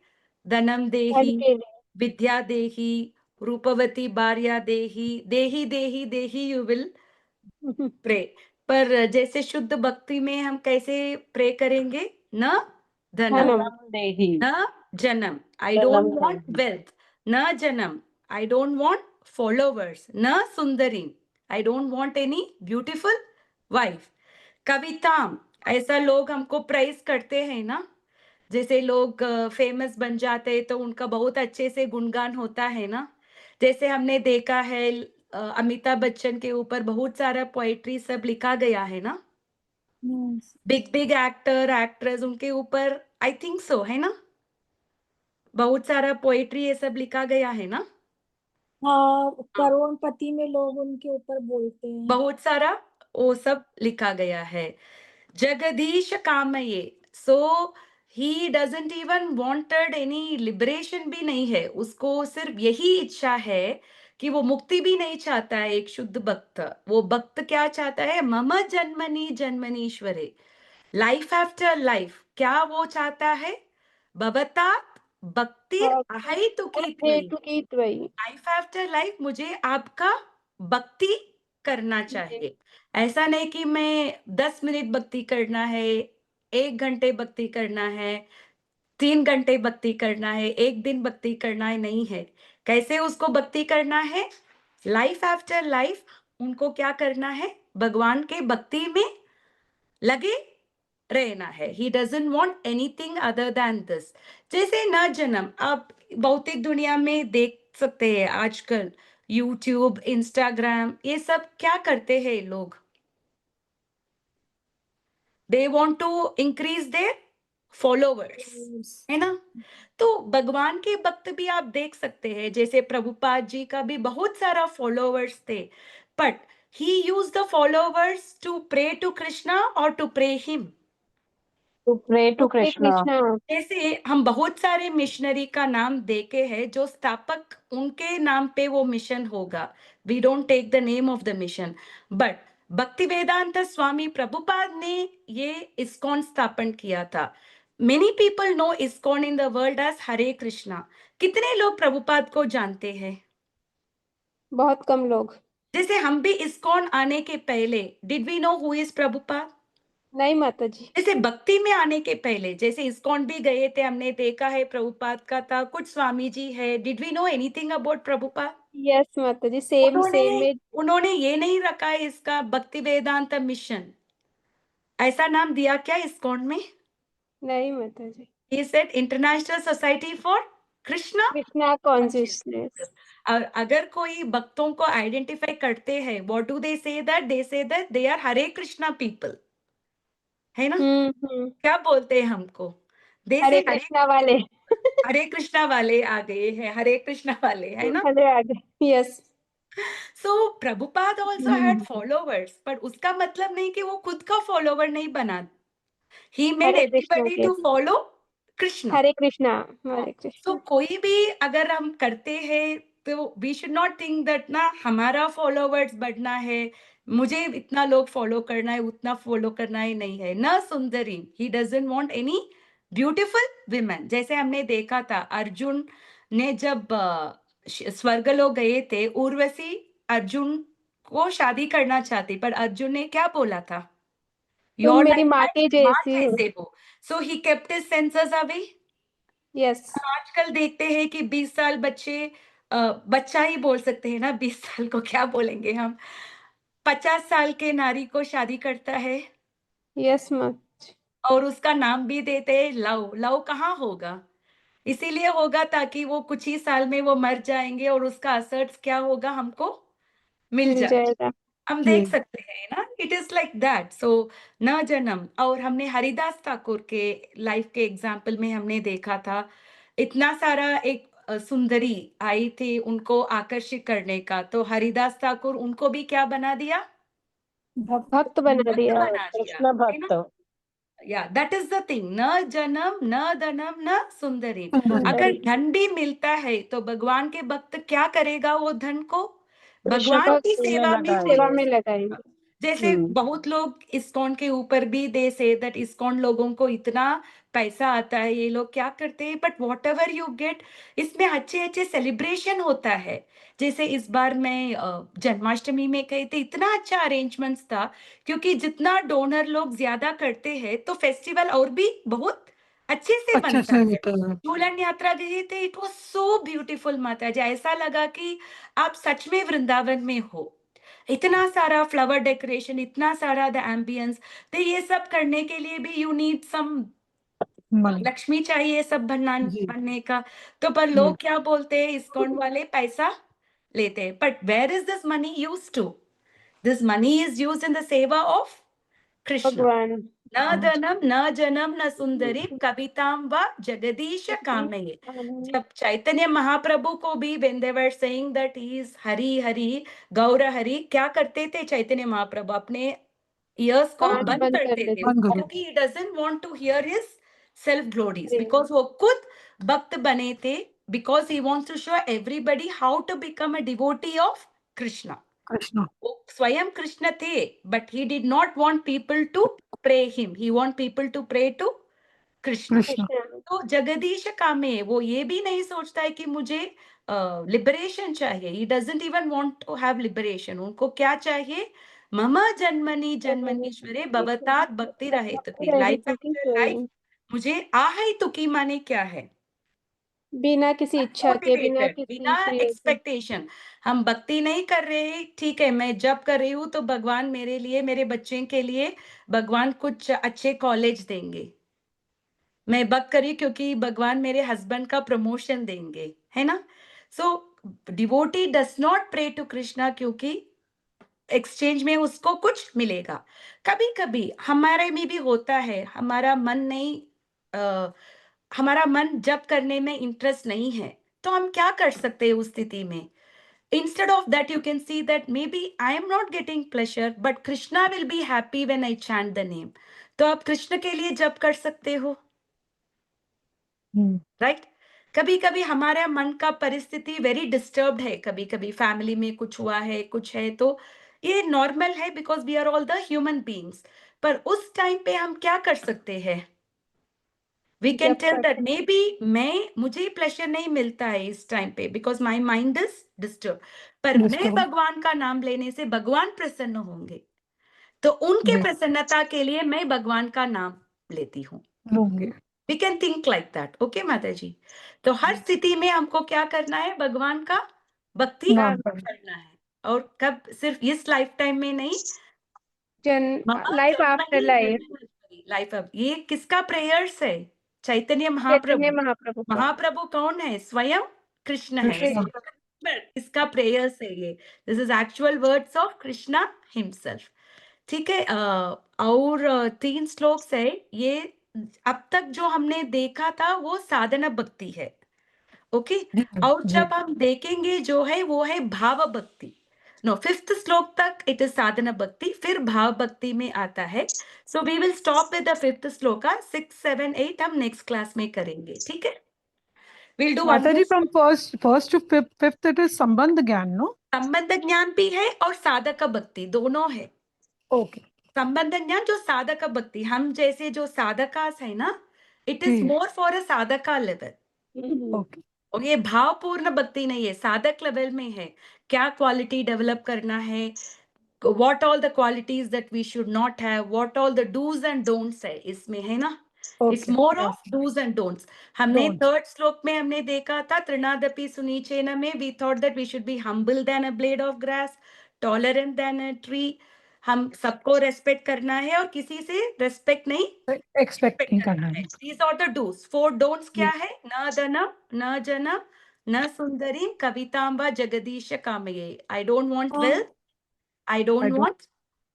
धनम धन देही, के लिए। विद्या देही, रूपवती भार्या देही, देही देही देही यू विल प्रे। पर जैसे शुद्ध भक्ति में हम कैसे प्रे करेंगे? न धनम, धनम देही न जनम, आई जन्म डोंट वांट देही वेल्थ। न जनम, आई डोंट वांट फॉलोवर्स। न सुंदरी, I don't want any beautiful wife. कविताम, ऐसा लोग हमको प्राइज करते हैं ना, जैसे लोग फेमस बन जाते हैं तो उनका बहुत अच्छे से गुणगान होता है ना। जैसे हमने देखा है अमिताभ बच्चन के ऊपर बहुत सारा पोएट्री सब लिखा गया है ना। बिग बिग एक्टर एक्ट्रेस उनके ऊपर आई थिंक सो है ना, बहुत सारा पोएट्री ये सब लिखा गया है ना। हाँ, हाँ, करोड़पति में लोग उनके ऊपर बोलते हैं। बहुत सारा वो सब लिखा गया है। जगदीश कामये, so he doesn't even wanted any liberation भी नहीं है, उसको सिर्फ यही इच्छा है कि वो मुक्ति भी नहीं चाहता है। एक शुद्ध भक्त, वो भक्त क्या चाहता है? मम जन्मनि जन्मनीश्वरे, लाइफ आफ्टर लाइफ। क्या वो चाहता है? भवता भक्तिर अहैतुकी त्वयि, हेतु की त्वयि। लाइफ आफ्टर लाइफ मुझे आपका भक्ति करना चाहिए। ऐसा नहीं कि मैं 10 मिनट भक्ति करना है, 1 घंटे भक्ति करना है, 3 घंटे भक्ति करना है, 1 दिन भक्ति करना है, नहीं है। कैसे उसको भक्ति करना है? लाइफ आफ्टर लाइफ उनको क्या करना है? भगवान के भक्ति में लगे रहना है। He doesn't want anything other than this. जैसे न जन्म, आप भौतिक दुनिया में देख सकते हैं आजकल यूट्यूब, इंस्टाग्राम, ये सब क्या करते हैं लोग? They want to increase their followers, है ना। तो भगवान के भक्त भी आप देख सकते हैं, जैसे प्रभुपाद जी का भी बहुत सारा फॉलोवर्स थे, but he use the followers to pray to Krishna और to pray him. To pray to Hare Krishna. Krishna. जैसे हम बहुत सारे मिशनरी का नाम देखे हैं, जो स्थापक उनके नाम पे वो मिशन होगा। We don't take the name of the mission, but Bhakti Vedanta स्वामी प्रभुपाद ने ये इस्कॉन स्थापन किया था। Many people know ISKCON in the world as Hare Krishna. कितने लोग प्रभुपाद को जानते हैं? बहुत कम लोग। जैसे हम भी इस्कॉन आने के पहले, did we know who is Prabhupada? नहीं माता जी। जैसे भक्ति में आने के पहले, जैसे इस्कॉन भी गए थे, हमने देखा है प्रभुपाद का था, कुछ स्वामी जी है। Did we know anything about Prabhupada? Yes माता जी, सेम उन्होंने सेम में। उन्होंने ये नहीं रखा है इसका भक्ति वेदांत मिशन, ऐसा नाम दिया क्या इस्कॉन में? नहीं माता जी। He said international society for Krishna Krishna consciousness. Consciousness. और अगर कोई भक्तों को आइडेंटिफाई करते हैं, what do they say? That they say that they are Hare Krishna people, है ना। क्या बोलते हैं हमको? दे हरे से कृष्णा वाले। हरे कृष्णा वाले आ गए हैं, हरे कृष्णा वाले, है ना? हरे आगे, yes. So Prabhupada also had followers, पर उसका मतलब नहीं कि वो खुद का फॉलोवर नहीं बना। He made Hare Krishna everybody के, to follow Krishna. Hare Krishna, Hare so Krishna. कोई भी अगर हम करते हैं तो we should not think that ना हमारा फॉलोवर्स बढ़ना है, मुझे इतना लोग फॉलो करना है, उतना फॉलो करना ही नहीं है। ना सुंदरी, he doesn't want any beautiful women. जैसे हमने देखा था अर्जुन ने जब स्वर्गलोक गए थे, उर्वशी अर्जुन को शादी करना चाहती, पर अर्जुन ने क्या बोला था? तुम योर मेरी लाइक माँ माय के माँ जैसी हो। जैसे हो। So he kept his senses away. Yes. हम आजकल देखते हैं कि 20 साल बच्चे, बच्चा ही बोल सकते हैं ना, 20 साल को क्या बोलेंगे हम, 50 साल के नारी को शादी करता है यस मच। और उसका नाम भी देते हैं लव। लव कहाँ होगा? इसीलिए होगा ताकि वो कुछ ही साल में वो मर जाएंगे और उसका असर्स क्या होगा, हमको मिल मिल जाए। जाएगा। हम देख सकते हैं ना, इट इज लाइक दैट। सो न जन्म, और हमने हरिदास ठाकुर के लाइफ के एग्जाम्पल में हमने देखा था, इतना सारा एक सुंदरी आई थी उनको आकर्षित करने का, तो हरिदास ठाकुर उनको भी क्या बना दिया? भक्त बना भक्त दिया। बना दिया, कृष्ण है ना? भक्त। या दैट इज द थिंग, न जन्म न धनम न सुंदरी। अगर सुंदरी। धन भी मिलता है तो भगवान के भक्त क्या करेगा वो धन को? कृष्ण भगवान की भक्ति में सेवा में वो सेवा लगाएंगे। में यूज करेगा। लगाएंगे। जैसे हम्म। बहुत लोग इस्कॉन के ऊपर भी दे से दैट इस्कॉन लोगों को इतना पैसा आता है, ये लोग क्या करते हैं, but what ever you get, इसमें अच्छे अच्छे सेलिब्रेशन होता है। जैसे इस बार मैं जन्माष्टमी में गई थी, इतना अच्छा अरेंजमेंट्स था, क्योंकि जितना डोनर लोग ज्यादा करते हैं तो फेस्टिवल और भी बहुत अच्छे से अच्छा बनता से है। होता है। झूलन यात्रा गए थे, इट वाज सो ब्यूटीफुल माता जी, ऐसा लगा कि आप सच में वृंदावन में हो। इतना सारा फ्लावर डेकोरेशन, इतना सारा द एम्बियंस। तो ये सब करने के लिए भी you need some money. Lakshmi चाहिए सब जी। बनने का। तो पर लोग क्या बोलते हैं, इस्कॉन वाले पैसा लेते हैं, but where is this money used to? This money is used in the seva of Krishna. भगवान। न धनम न जनम न सुंदरी कविताम व जगदीश कामये। जब चैतन्य महाप्रभु को भी when they were saying that he is Hari Hari गौर हरि, क्या करते थे चैतन्य महाप्रभु? अपने ईयर्स को कान बंद बंद कर करते थे, लेते। बंद करो। क्योंकि he doesn't want to hear his self glories, अरे, because वो खुद भक्त बने थे, because he wants to show everybody how to become a devotee of Krishna. Krishna. वो स्वयं कृष्ण थे, but he did not want people to pray him, he want people to pray to Krishna. Krishna. Krishna. तो जगदीश कामे, वो ये भी नहीं सोचता है कि मुझे लिबरेशन चाहिए। He doesn't even want to have liberation. उनको क्या चाहिए? मम जन्मनि जन्मनीश्वरे भवतात भक्ति रहे तुकी, लाइफ आफ्टर लाइफ। मुझे आहे तुकी माने क्या है? बिना किसी इच्छा के, बिना मोटिवेटेड, किसी बिना प्रिय के। एक्सपेक्टेशन। हम भक्ति नहीं कर रहे, ठीक है, मैं जब कर रही हूँ तो भगवान मेरे लिए, मेरे बच्चे के लिए भगवान कुछ अच्छे कॉलेज देंगे। मैं भक्त करी क्योंकि भगवान मेरे हस्बैंड का प्रमोशन देंगे, है ना? So devotee does not pray to Krishna क्योंकि एक्सचेंज में उसको कुछ मिलेगा। कभी कभी हमारे में भी होता है, हमारा मन नहीं, अ, हमारा मन जप करने में इंटरेस्ट नहीं है, तो हम क्या कर सकते हैं उस स्थिति में? Instead of that, you can see that maybe I am not getting pleasure, but Krishna will be happy when I chant the name. तो आप कृष्ण के लिए जप कर सकते हो, राइट? कभी कभी हमारा मन का परिस्थिति वेरी डिस्टर्ब्ड है, कभी कभी फैमिली में कुछ हुआ है, कुछ है, तो ये नॉर्मल है, because we are all the human beings. पर उस टाइम पे हम क्या कर सकते हैं? वी कैन जब टेल कर दैट मे बी मुझे प्लेजर नहीं मिलता है इस टाइम पे, because my mind is disturb, पर मैं डिस्टर्ब। भगवान का नाम लेने से भगवान प्रसन्न होंगे, तो उनके जी। प्रसन्नता के लिए मैं भगवान का नाम लेती हूँ। लूंगे। We can think like that, okay माता जी? तो हर स्थिति में हमको क्या करना है? भगवान का भक्ति नाम पर। करना है। और कब? सिर्फ इस लाइफ टाइम में नहीं, जन मम लाइफ आफ्टर जन्मनि लाइफ। जन्मनीश्वरी, लाइफ अब ये किसका प्रेयर्स है? चैतन्य चैतन्य महाप्रभु। महाप्रभु का। महाप्रभु कौन है? स्वयं कृष्ण है। कृष्ण। इसका प्रेयर्स है ये। This is actual words of Krishna himself. ठीक है। और 3 श्लोक है ये। अब तक जो हमने देखा था वो साधना भक्ति है, ओके? जी और जी जब हम देखेंगे जो है वो है भाव भक्ति। नो, 5th श्लोक तक इट इज साधना भक्ति, फिर भाव भक्ति में आता है। So we will stop with the 5th shloka, 6, 7, 8 हम नेक्स्ट क्लास में करेंगे, ठीक है? विल डू वन माता जी, more. From first to fifth it is संबंध ज्ञान, नो? संबंध ज्ञान भी है और साधक भक्ति दोनों है। ओके संबंध ज्ञान जो साधक भक्ति, हम जैसे जो साधकास है ना, इट इज जी more for a sadhaka level. Okay और ये भावपूर्ण भक्ति नहीं है, साधक लेवल में है। क्या क्वालिटी डेवलप करना है, what all the qualities that we should not have, what all the do's and don'ts है इसमें, है ना? It's okay more of yes do's and don'ts. हमने डोंट थर्ड श्लोक में हमने देखा था तृणादपि सुनीचेन में, we thought that we should be humble than a blade of grass, tolerant than a tree. हम सबको रेस्पेक्ट करना है और किसी से रेस्पेक्ट नहीं एक्सपेक्ट एक्सपेक्ट नहीं करना करना है। है। These are the do's. 4 don'ts क्या जी है? न धनम, न जनम, न सुंदरीम, कवितांबा जगदीश कामये। I don't want हाँ wealth. I I don't don't want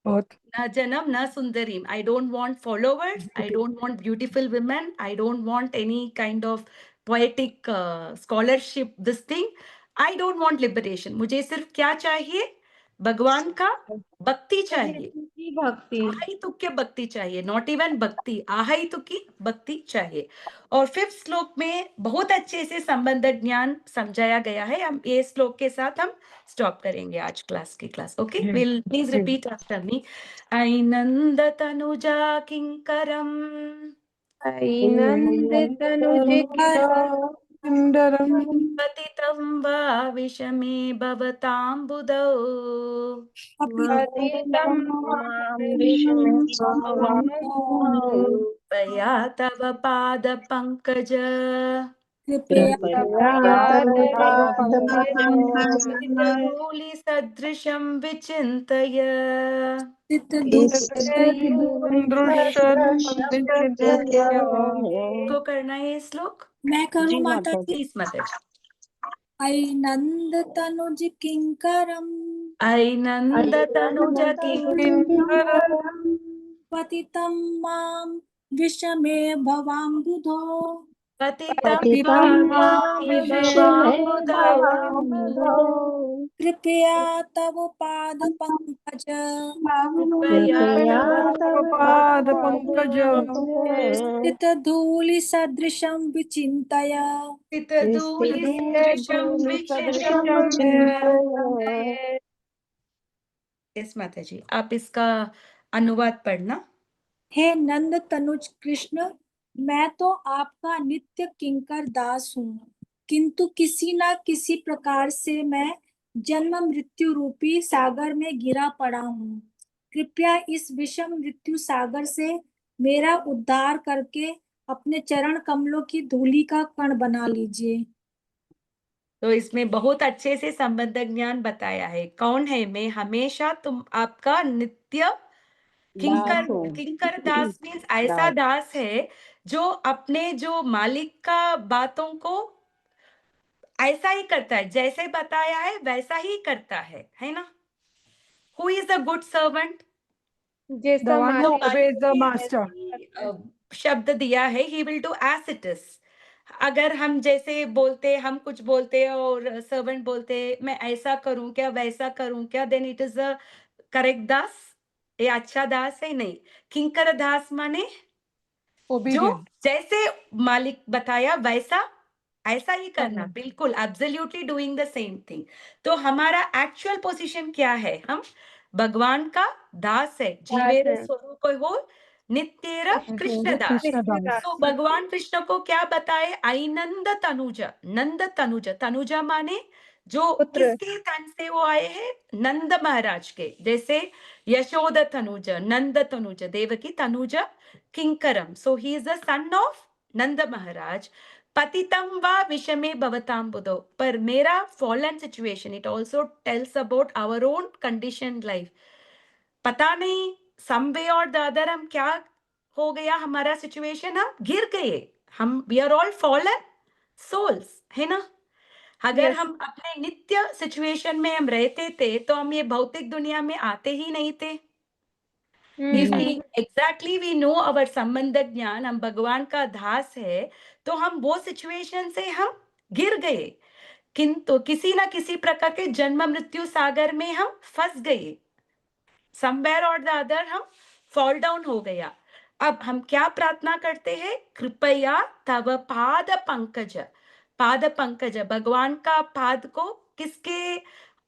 both na janam na sundarim. I don't want followers. I beauty don't want beautiful women. I don't want any kind of poetic scholarship, this thing. I don't want liberation. मुझे सिर्फ क्या चाहिए? भगवान का भक्ति चाहिए। की भक्ति। आहाई तुक्य भक्ति चाहिए, नॉट इवन भक्ति, आहाई तुकी भक्ति चाहिए। और 5th श्लोक में बहुत अच्छे से संबंध ज्ञान समझाया गया है। हम ये श्लोक के साथ हम स्टॉप करेंगे आज क्लास की क्लास, ओके? जी विल प्लीज जी रिपीट आफ्टर मी। ऐनंद तनुजा किंकरम नंद तनुजे सुंदरम पतितं वा विषमे भवताम्बुधौ पतितं त्वया तव पादपङ्कज कृपया धूलिसदृशं विचिन्तय। को करना है ये श्लोक? मैं करूँ जी माता माता जी? जी। प्लीज माता जी। ऐनंद तनुज किंकरम ऐनंद तनुज किंकरम् पतितं मां विषमे भवाम्बुधो पतितं विषमे भवाम्बुधौ कृपया तव पाद पंकज कृपया तव पाद पंकज स्थित धूलि सदृशं विचिन्तय धूलिसदृशं विचिन्तय। यस माता जी, आप इसका अनुवाद पढ़ना। हे नंद तनुज कृष्ण, मैं तो आपका नित्य किंकर दास हूँ, किंतु किसी न किसी प्रकार से मैं जन्म मृत्यु रूपी सागर में गिरा पड़ा हूँ। कृपया इस विषम मृत्यु सागर से मेरा उद्धार करके अपने चरण कमलों की धूलि का कण बना लीजिए। तो इसमें बहुत अच्छे से संबंध ज्ञान बताया है। कौन है मैं? हमेशा तुम आपका नित्य किंकर। किंकर दास मीन्स ऐसा दास है जो अपने जो मालिक का बातों को ऐसा ही करता है, जैसे बताया है वैसा ही करता है ना? Who is a good servant? जैसा वन हु मालिक ओबेज द ने मास्टर। ऐसी शब्द दिया है, he will do as it is. अगर हम जैसे बोलते, हम कुछ बोलते और सर्वेंट बोलते मैं ऐसा करूं क्या, वैसा करूं क्या, then it is a correct दास? ये अच्छा दास है? नहीं। किंकर दास माने जो ओबीडियंट। जैसे मालिक बताया वैसा ऐसा ही करना, करना। बिल्कुल absolutely doing the same thing. तो हमारा एक्चुअल पोजीशन क्या है? हम भगवान का दास है, जीवेर स्वरूप हो नित्येर कृष्ण दास। कृष्ण दास। तो भगवान कृष्ण को क्या बताए? ऐनंद तनुजा, नंद तनुजा, तनुजा माने जो पुत्र। किसके तन से वो आए हैं? नंद महाराज के। जैसे यशोद तनुजा, नंद Tanuja, Devaki Tanuja किंकरम। So he is the son of Nanda Maharaj. Patitam va vishame bhavatam buddho. पर मेरा fallen situation, it also tells about our own conditioned life. पता नहीं some way or the other हम क्या हो गया हमारा situation, हम गिर गए। हम we are all fallen souls, है ना? अगर Yes. हम अपने नित्य सिचुएशन में हम रहते थे तो हम ये भौतिक दुनिया में आते ही नहीं थे। If hmm. we exactly we know our संबंध ज्ञान, हम भगवान का दास है, तो हम वो सिचुएशन से हम गिर गए, किंतु किसी ना किसी प्रकार के जन्म मृत्यु सागर में हम फंस गए, समवेयर और द अदर हम फॉल डाउन हो गया। अब हम क्या प्रार्थना करते हैं? कृपया तव पाद पंकज, भगवान का पाद को किसके,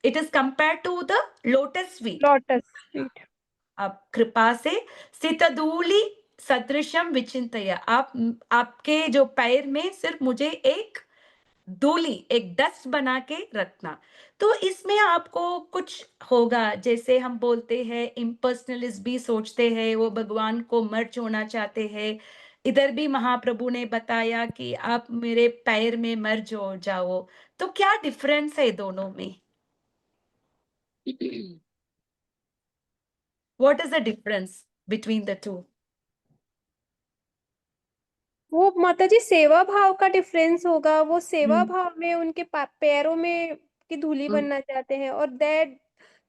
it is compare to the lotus sweet. Lotus feet. अब कृपा से सितधूलि सदृशम विचिंतय, आप आपके जो पैर में सिर्फ मुझे एक धूली, एक डस्ट बना के रखना। तो इसमें आपको कुछ होगा, जैसे हम बोलते हैं इम्पर्सनलिस्ट भी सोचते हैं वो भगवान को मर्ज होना चाहते हैं। इधर भी महाप्रभु ने बताया कि आप मेरे पैर में मर्ज हो जाओ। तो क्या डिफरेंस है दोनों में? What is the difference between the two? वो माताजी सेवा भाव का डिफरेंस होगा, वो सेवा भाव में उनके पैरों में की धूली बनना चाहते हैं, और दैट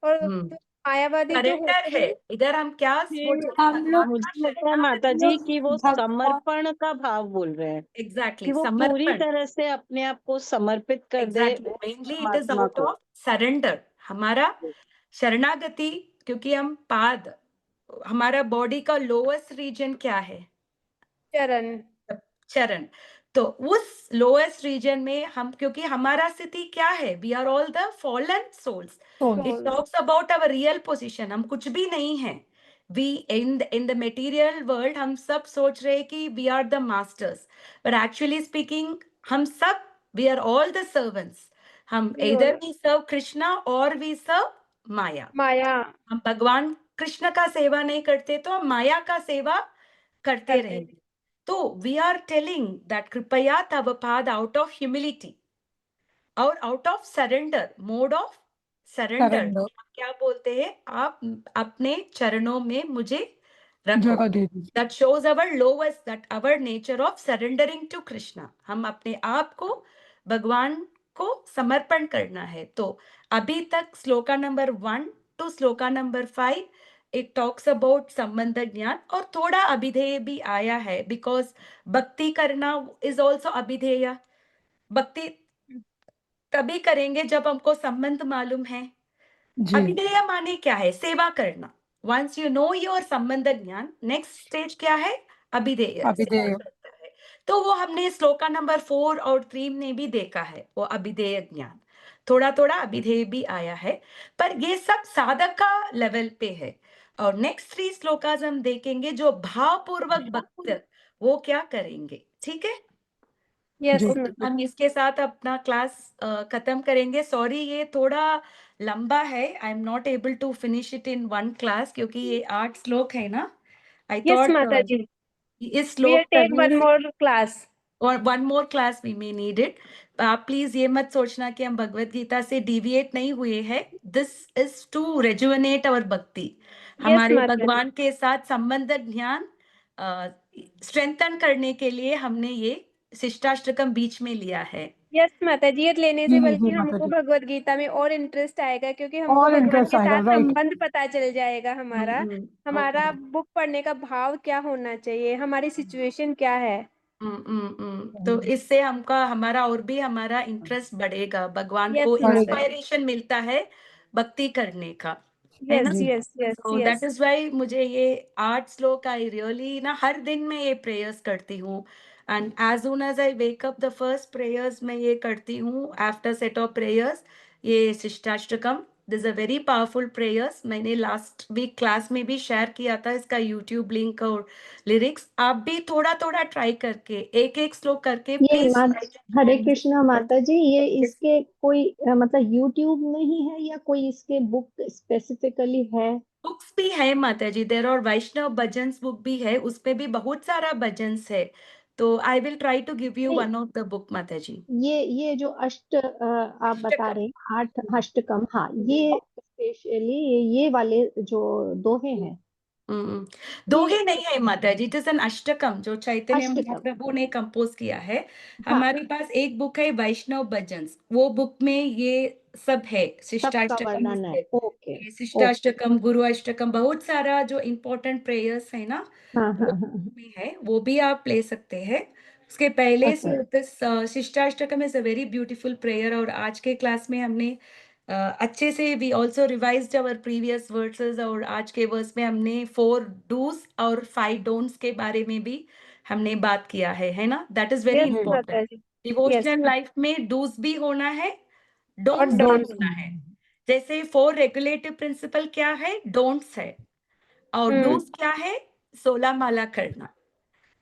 और जो मायावादी जो सरेंडर होते है। हैं इधर हम क्या ये बोल रहे हैं? हम लोग भगवान का मुझे लगता है माता शरणागति। जी कि वो भगवान समर्पण का भाव बोल रहे हैं, एग्जैक्टली कि वो पूरी समर्पण। तरह से अपने आप को समर्पित कर दे एग्जैक्टली उस मेनली इट इज परमात्मा आउट को। Of surrender. हमारा शरणागति, क्योंकि हम पाद, हमारा बॉडी का लोएस्ट रीजन क्या है? चरण। चरण। तो उस लोएस्ट रीजन में हम, क्योंकि हमारा स्थिति क्या है, we are all the fallen souls. It talks about our real position, हम कुछ भी नहीं है। We in the material world हम सब सोच रहे हैं कि we are the masters, but actually speaking हम सब, we are all the servants. हम इधर वी सर्व कृष्णा और वी सर्व माया। माया हम भगवान कृष्ण का सेवा नहीं करते तो हम माया का सेवा करते करते हैं। रहेंगे। तो वी आर टेलिंग दैट कृपया तव पाद, आउट ऑफ ह्यूमिलिटी और out of surrender, mode of surrender. Surrender क्या बोलते हैं? आप अपने चरणों में मुझे रखो। जगह दे दीजिए। That shows our lowest, that our nature of surrendering to Krishna. हम अपने आप को भगवान को समर्पण करना है। तो अभी तक shloka number 1 to shloka number 5 it talks about sambandh gyan, और थोड़ा अभिधेय भी आया है, बिकॉज भक्ति करना इज ऑल्सो अभिधेय। भक्ति तभी करेंगे जब हमको संबंध मालूम है। जी अभिधेय माने क्या है? सेवा करना। वंस यू नो योर संबंध ज्ञान, नेक्स्ट स्टेज क्या है? अभिधेय, सेवा अभिधेय। करता है। तो वो हमने श्लोका नंबर 4 और 3 में भी देखा है, वो अभिधेय ज्ञान। थोड़ा थोड़ा अभिधेय भी आया है, पर ये सब साधक का लेवल पे है। और नेक्स्ट 3 श्लोकास हम देखेंगे जो भावपूर्वक भक्त वो क्या करेंगे। ठीक है? यस जी हम इसके साथ अपना क्लास खत्म करेंगे। सॉरी ये थोड़ा लंबा है, I am not able to finish it in 1 class, क्योंकि ये 8 श्लोक है ना। आई यस थॉट माताजी, इस वी श्लोक टेक करने वन से, मोर क्लास। और 1 more class we may need it. आप प्लीज ये मत सोचना कि हम भगवत गीता से डिविएट नहीं हुए हैं। दिस इज टू रेजुवेनेट अवर भक्ति, यस हमारे माताजी। भगवान के साथ संबंध ज्ञान स्ट्रेंथन करने के लिए हमने ये शिष्टाष्टकम बीच में लिया है। यस माताजी, ये लेने से जी बल्कि जी माता हमको जी, भगवत गीता में और इंटरेस्ट आएगा, क्योंकि हमको और भगवान इंटरेस्ट के आएगा, साथ राइट। संबंध पता चल जाएगा हमारा। हमारा ओके। बुक पढ़ने का भाव क्या होना चाहिए, हमारी सिचुएशन क्या है। तो इससे हमका हमारा और भी हमारा इंटरेस्ट बढ़ेगा, भगवान यस को माताजी। इंस्पायरेशन मिलता है भक्ति करने का, है ना? यस जी yes yes So that yes. is why मुझे ये 8 श्लोक आई रियली ना हर दिन मैं ये प्रेयर्स करती हूँ, and as soon as I wake up the first prayers मैं ये करती हूँ। आफ्टर सेट ऑफ प्रेयर्स ये शिष्टाष्टकम, this a very powerful prayers. मैंने लास्ट वीक क्लास में भी शेयर किया था इसका यूट्यूब लिंक और लिरिक्स। आप भी थोड़ा थोड़ा ट्राई करके एक एक श्लोक करके ये प्लीज। हरे कृष्णा माता जी, ये इसके कोई मतलब यूट्यूब में ही है या कोई इसके बुक स्पेसिफिकली है? बुक्स भी है माता जी, देर और वैष्णव भजन्स बुक भी है, उसमें भी बहुत सारा भजन्स है। तो I will try to give you नहीं, वन ऑफ द बुक माता जी। ये जो आप बता रहे हैं 8 अष्टकम, हाँ, ये स्पेशली ये वाले जो दोहे हैं, दोहे ये नहीं है माता जी, इट इज एन अष्टकम जो चैतन्य अष्टकम। महाप्रभु ने कंपोज किया है। हाँ हमारे पास एक बुक है वैष्णव भजन्स, वो बुक में ये सब है सबका शिष्टाष्टकम वर्णन है। है। ओके ये शिष्टाष्टकम, गुरु अष्टकम, बहुत सारा जो इम्पोर्टेंट प्रेयर्स है ना हाँ वो हाँ हाँ में है, वो भी आप ले सकते हैं। उसके पहले ओके शिष्टाष्टकम is a very beautiful prayer, और आज के क्लास में हमने अच्छे से we also revised our previous verses, और आज के वर्स में हमने 4 डूज और 5 डोंट्स के बारे में भी हमने बात किया है ना? That is very yes important. माता जी। यस डिवोशनल लाइफ में डूज भी होना है, और डोंट्स भी डोंट्स। होना है। जैसे 4 रेगुलेटिव प्रिंसिपल क्या है? डोंट्स है। और डूज क्या है? 16 माला करना।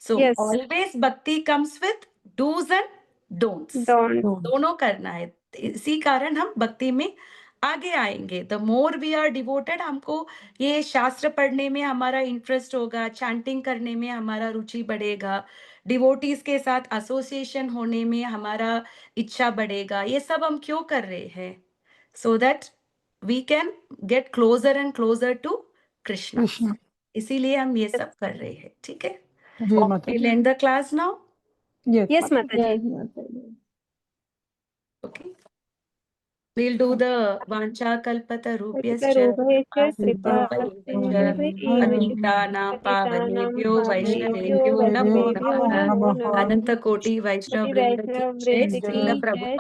So yes always bhakti comes with do's and don'ts. Don't. दोनों करना है। इसी कारण हम भक्ति में आगे आएंगे। The more we are devoted, हमको ये शास्त्र पढ़ने में हमारा इंटरेस्ट होगा, चैंटिंग करने में हमारा रुचि बढ़ेगा, डिवोटीज के साथ एसोसिएशन होने में हमारा इच्छा बढ़ेगा। ये सब हम क्यों कर रहे हैं? So that we can get closer and closer to Krishna. Krishna. इसीलिए हम ये सब कर रहे हैं। ठीक है? जी माता We'll जी। end the class now. Yes yes माता माता जी। जय माता दी। Okay. We'll do the Vancha Kalpata Rupyascha Rupesh कृपा Asibhavaivyascha Patitanam पतितानां Pavanebhyo पावनेभ्यो Vaishnavebhyo Namo वैष्णवेभ्यो Namaha नमो नमः। Ananta Koti Vaishnava कोटि Vrinda ki वैष्णव Jai वृंद Srila की जय। Prabhupada